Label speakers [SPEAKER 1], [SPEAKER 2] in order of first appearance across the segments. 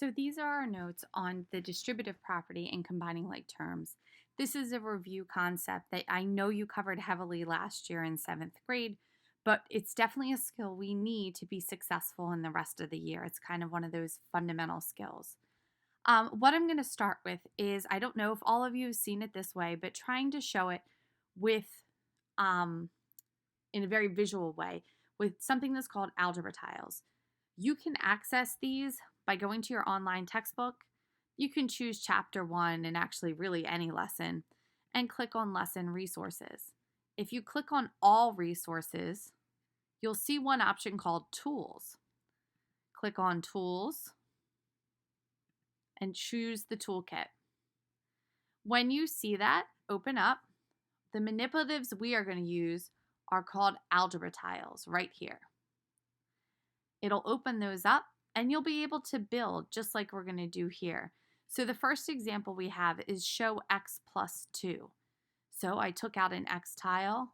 [SPEAKER 1] So these are our notes on the distributive property and combining like terms. This is a review concept that I know you covered heavily last year in seventh grade, but it's definitely a skill we need to be successful in the rest of the year. It's kind of one of those fundamental skills. What I'm going to start with is I don't know if all of you have seen it this way, but trying to show it with um, in a very visual way with something that's called algebra tiles. You can access these by going to your online textbook. You can choose chapter 1 and actually really any lesson and click on lesson resources. If you click on all resources, you'll see one option called tools. Click on tools and choose the toolkit. When you see that open up, the manipulatives we are going to use are called algebra tiles right here. It'll open those up and you'll be able to build just like we're going to do here. So the first example we have is show x plus 2. So I took out an x tile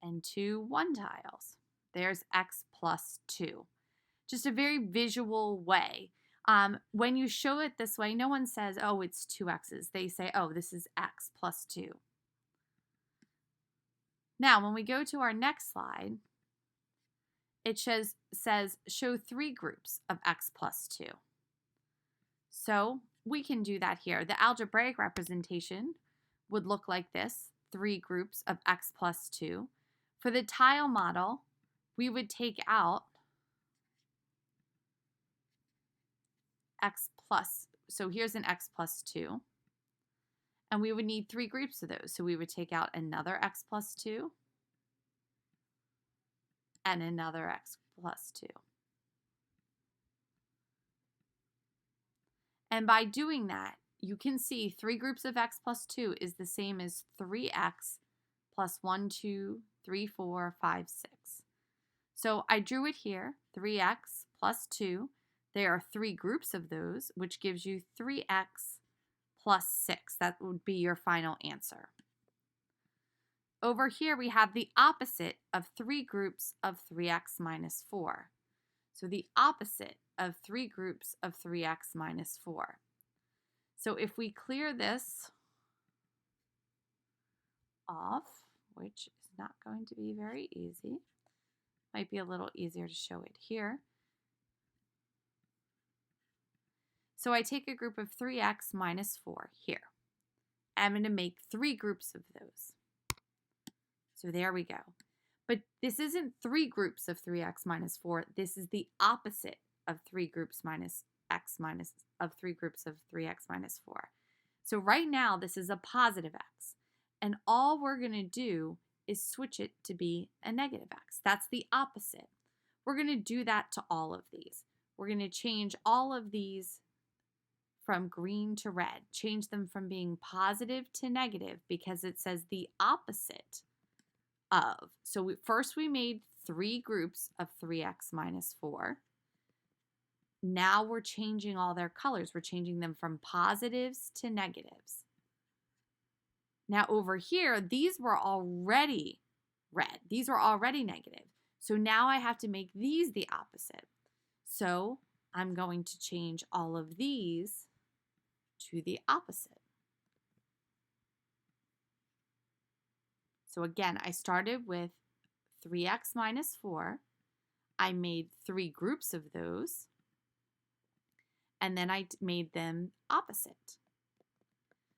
[SPEAKER 1] and 2 1 tiles. There's x plus 2. Just a very visual way. When you show it this way, no one says, oh, it's 2x's. They say, oh, this is x plus 2. Now, when we go to our next slide, it says show 3 groups of x plus 2. So we can do that here. The algebraic representation would look like this, 3 groups of x plus 2. For the tile model, we would take out x plus, so here's an x plus 2. And we would need 3 groups of those. So we would take out another x plus 2 and another x plus 2. And by doing that, you can see 3 groups of x plus 2 is the same as 3x plus 1, 2, 3, 4, 5, 6. So I drew it here, 3x plus 2. There are 3 groups of those, which gives you 3x plus 6. That would be your final answer. Over here, we have the opposite of 3 groups of 3x minus 4. So the opposite of 3 groups of 3x minus 4. So if we clear this off, which is not going to be very easy, might be a little easier to show it here. So I take a group of 3x minus 4 here. I'm going to make 3 groups of those. So there we go. But this isn't 3 groups of 3x minus 4. This is the opposite of 3 groups minus x minus of 3 groups of 3x minus 4. So right now this is a positive x. And all we're going to do is switch it to be a negative x. That's the opposite. We're going to do that to all of these. We're going to change all of these from green to red. Change them from being positive to negative because it says the opposite of. So first we made 3 groups of 3x minus 4. Now we're changing all their colors. We're changing them from positives to negatives. Now over here, these were already red. These were already negative. So now I have to make these the opposite. So I'm going to change all of these to the opposite. So again, I started with 3x minus 4. I made 3 groups of those. And then I made them opposite.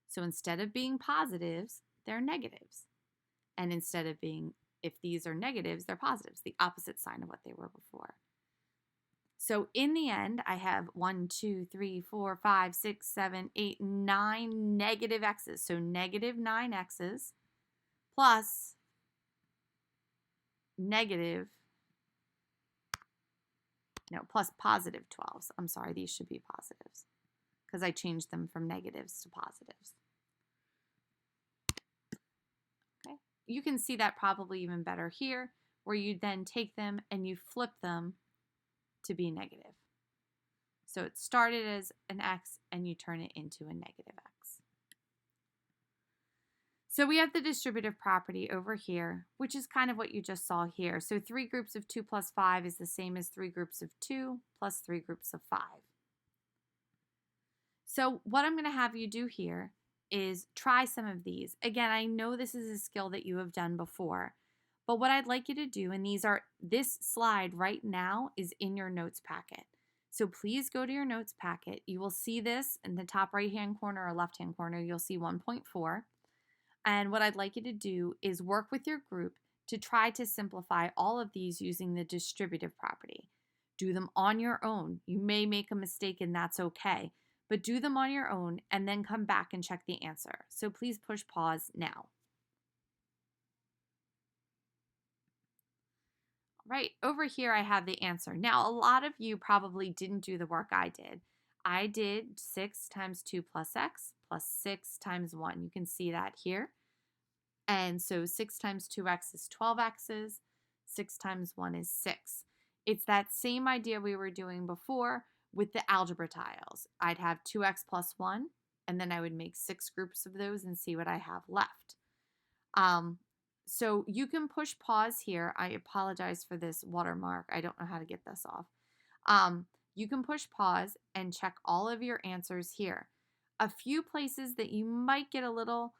[SPEAKER 1] So instead of being positives, they're negatives. And instead of being, if these are negatives, they're positives, the opposite sign of what they were before. So in the end, I have 1, 2, 3, 4, 5, 6, 7, 8, 9 negative x's. So negative 9 x's plus plus positive 12s. I'm sorry, these should be positives because I changed them from negatives to positives. Okay, you can see that probably even better here, where you then take them and you flip them to be negative. So it started as an x and you turn it into a negative x. So we have the distributive property over here, which is kind of what you just saw here. So 3 groups of 2 plus 5 is the same as 3 groups of 2 plus 3 groups of 5. So what I'm going to have you do here is try some of these. Again, I know this is a skill that you have done before, but what I'd like you to do, and this slide right now is in your notes packet. So please go to your notes packet. You will see this in the top right-hand corner or left-hand corner. You'll see 1.4. And what I'd like you to do is work with your group to try to simplify all of these using the distributive property. Do them on your own. You may make a mistake and that's okay, but do them on your own and then come back and check the answer. So please push pause now. Right, over here I have the answer. Now, a lot of you probably didn't do the work I did. I did 6 times 2 plus x plus 6 times 1. You can see that here. And so 6 times 2x is 12x's. 6 times 1 is 6. It's that same idea we were doing before with the algebra tiles. I'd have 2x plus 1, and then I would make 6 groups of those and see what I have left. So you can push pause here. I apologize for this watermark. I don't know how to get this off. You can push pause and check all of your answers here. A few places that you might get a little,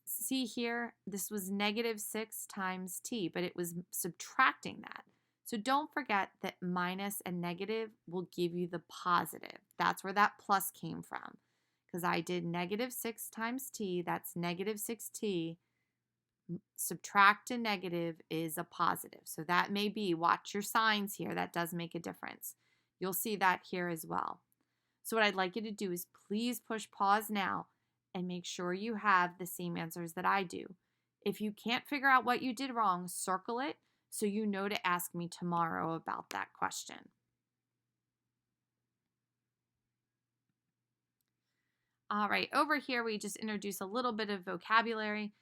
[SPEAKER 1] see here, this was -6 times t, but it was subtracting that. So don't forget that minus and negative will give you the positive. That's where that plus came from. Because I did -6 times t, that's -6t. Subtract a negative is a positive. So that may be, watch your signs here, that does make a difference. You'll see that here as well. So what I'd like you to do is please push pause now and make sure you have the same answers that I do. If you can't figure out what you did wrong, circle it so you know to ask me tomorrow about that question. All right, over here we just introduce a little bit of vocabulary.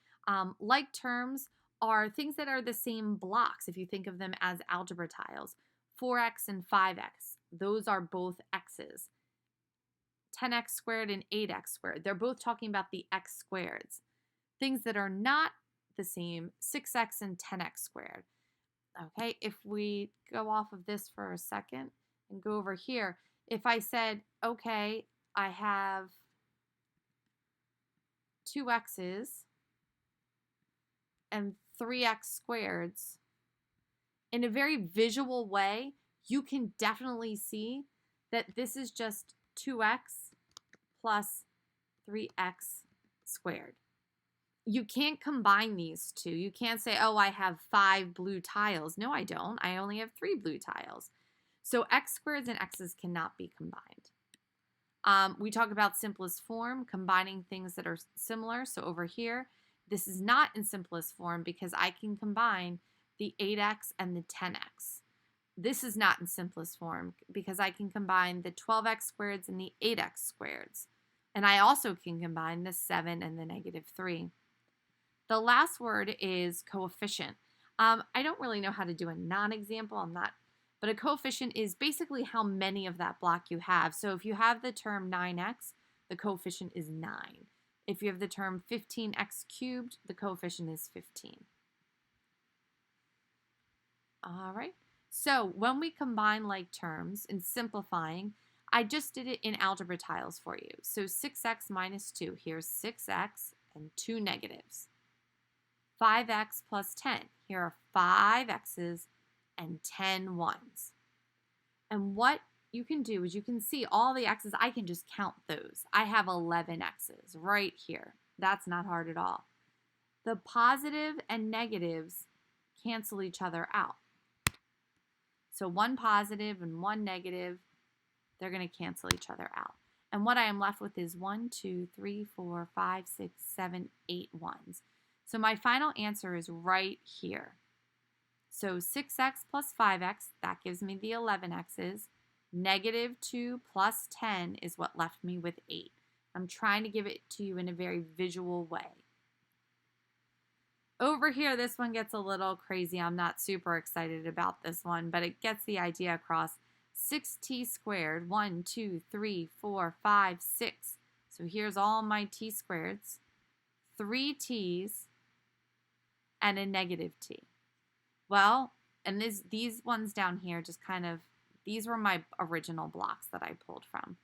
[SPEAKER 1] Like terms are things that are the same blocks if you think of them as algebra tiles. 4x and 5x, those are both x's. 10x squared and 8x squared, they're both talking about the x squareds. Things that are not the same, 6x and 10x squared. Okay, if we go off of this for a second and go over here, if I said, okay, I have 2x's and 3x squareds, in a very visual way, you can definitely see that this is just 2x plus 3x squared. You can't combine these two. You can't say, oh, I have 5 blue tiles. No, I don't. I only have 3 blue tiles. So x squareds and x's cannot be combined. We talk about simplest form, combining things that are similar. So over here, this is not in simplest form because I can combine the 8x and the 10x. This is not in simplest form because I can combine the 12x squareds and the 8x squareds. And I also can combine the 7 and the -3. The last word is coefficient. I don't really know how to do a non-example. But a coefficient is basically how many of that block you have. So if you have the term 9x, the coefficient is 9. If you have the term 15x cubed, the coefficient is 15. All right. So when we combine like terms and simplifying, I just did it in algebra tiles for you. So 6x minus 2, here's 6x and 2 negatives. 5x plus 10, here are 5 x's and 10 ones. And what you can do is you can see all the x's. I can just count those. I have 11 x's right here. That's not hard at all. The positive and negatives cancel each other out. So one positive and one negative, they're going to cancel each other out. And what I am left with is 1, 2, 3, 4, 5, 6, 7, 8 ones. So my final answer is right here. So 6x plus 5x, that gives me the 11x's. -2 plus 10 is what left me with 8. I'm trying to give it to you in a very visual way. Over here, this one gets a little crazy. I'm not super excited about this one, but it gets the idea across. 6t squared, 1, 2, 3, 4, 5, 6. So here's all my t squareds. 3 t's and a -t. Well, and these ones down here just kind of, these were my original blocks that I pulled from.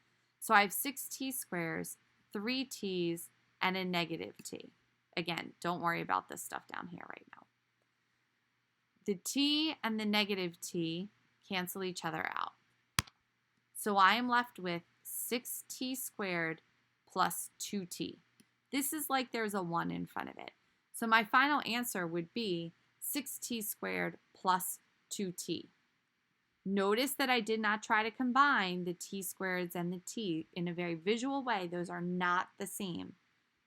[SPEAKER 1] So I have 6t squares, 3t's, and a negative t. Again, don't worry about this stuff down here right now. The t and the negative t cancel each other out. So I am left with 6t squared plus 2t. This is like there's a 1 in front of it. So my final answer would be 6t squared plus 2t. Notice that I did not try to combine the t squareds and the t in a very visual way. Those are not the same.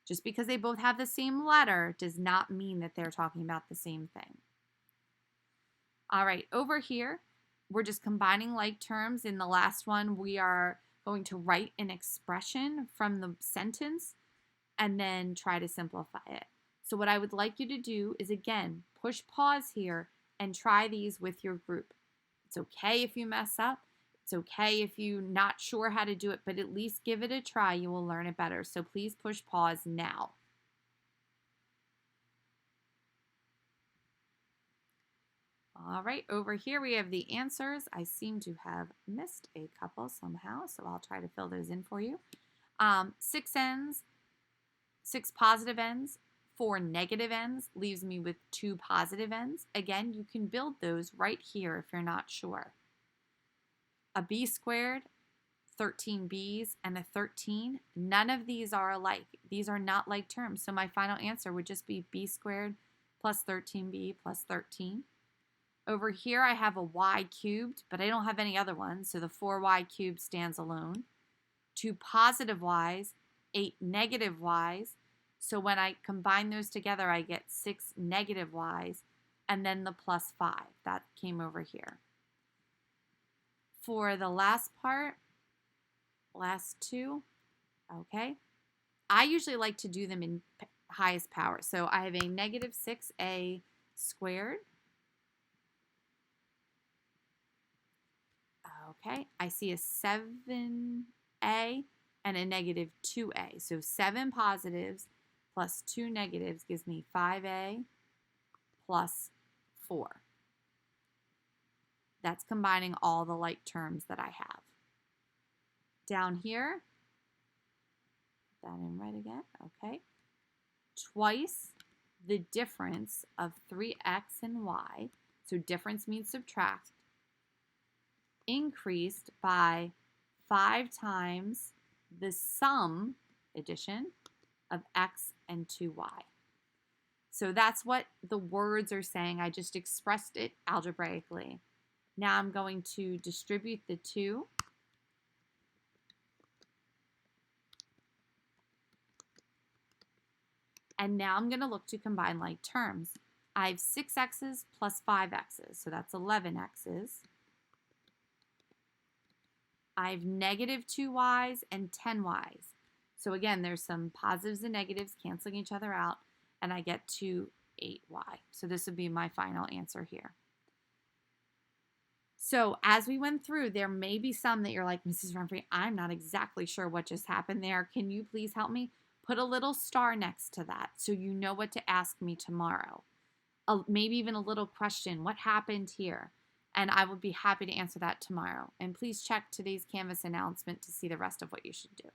[SPEAKER 1] Just because they both have the same letter does not mean that they're talking about the same thing. All right, over here, we're just combining like terms. In the last one, we are going to write an expression from the sentence and then try to simplify it. So what I would like you to do is, again, push pause here and try these with your group. It's okay if you mess up. It's okay if you're not sure how to do it, but at least give it a try. You will learn it better. So please push pause now. All right, over here we have the answers. I seem to have missed a couple somehow, so I'll try to fill those in for you. 6 ends, 6 positive ends, 4 negative ends leaves me with 2 positive ends. Again, you can build those right here if you're not sure. A b squared, 13 b's, and a 13. None of these are alike. These are not like terms. So my final answer would just be b squared plus 13b plus 13. Over here I have a y cubed, but I don't have any other ones, so the 4y cubed stands alone. 2 positive y's, 8 negative y's. So when I combine those together, I get 6 negative y's, and then the plus 5. That came over here. For the last part, last two, okay, I usually like to do them in highest power. So I have a negative 6a squared. Okay, I see a 7a and a negative 2a. So 7 positives plus 2 negatives gives me 5a plus 4. That's combining all the like terms that I have. Down here, put that in red again, okay. Twice the difference of 3x and y, so difference means subtract, increased by 5 times the sum, addition, of x and 2y. So that's what the words are saying. I just expressed it algebraically. Now I'm going to distribute the 2. And now I'm going to look to combine like terms. I have 6 x's plus 5 x's, so that's 11 x's. I have negative 2 y's and 10 y's. So again, there's some positives and negatives canceling each other out, and I get to 8y. So this would be my final answer here. So as we went through, there may be some that you're like, Mrs. Renfrey, I'm not exactly sure what just happened there. Can you please help me? Put a little star next to that so you know what to ask me tomorrow. Maybe even a little question, what happened here? And I would be happy to answer that tomorrow. And please check today's Canvas announcement to see the rest of what you should do.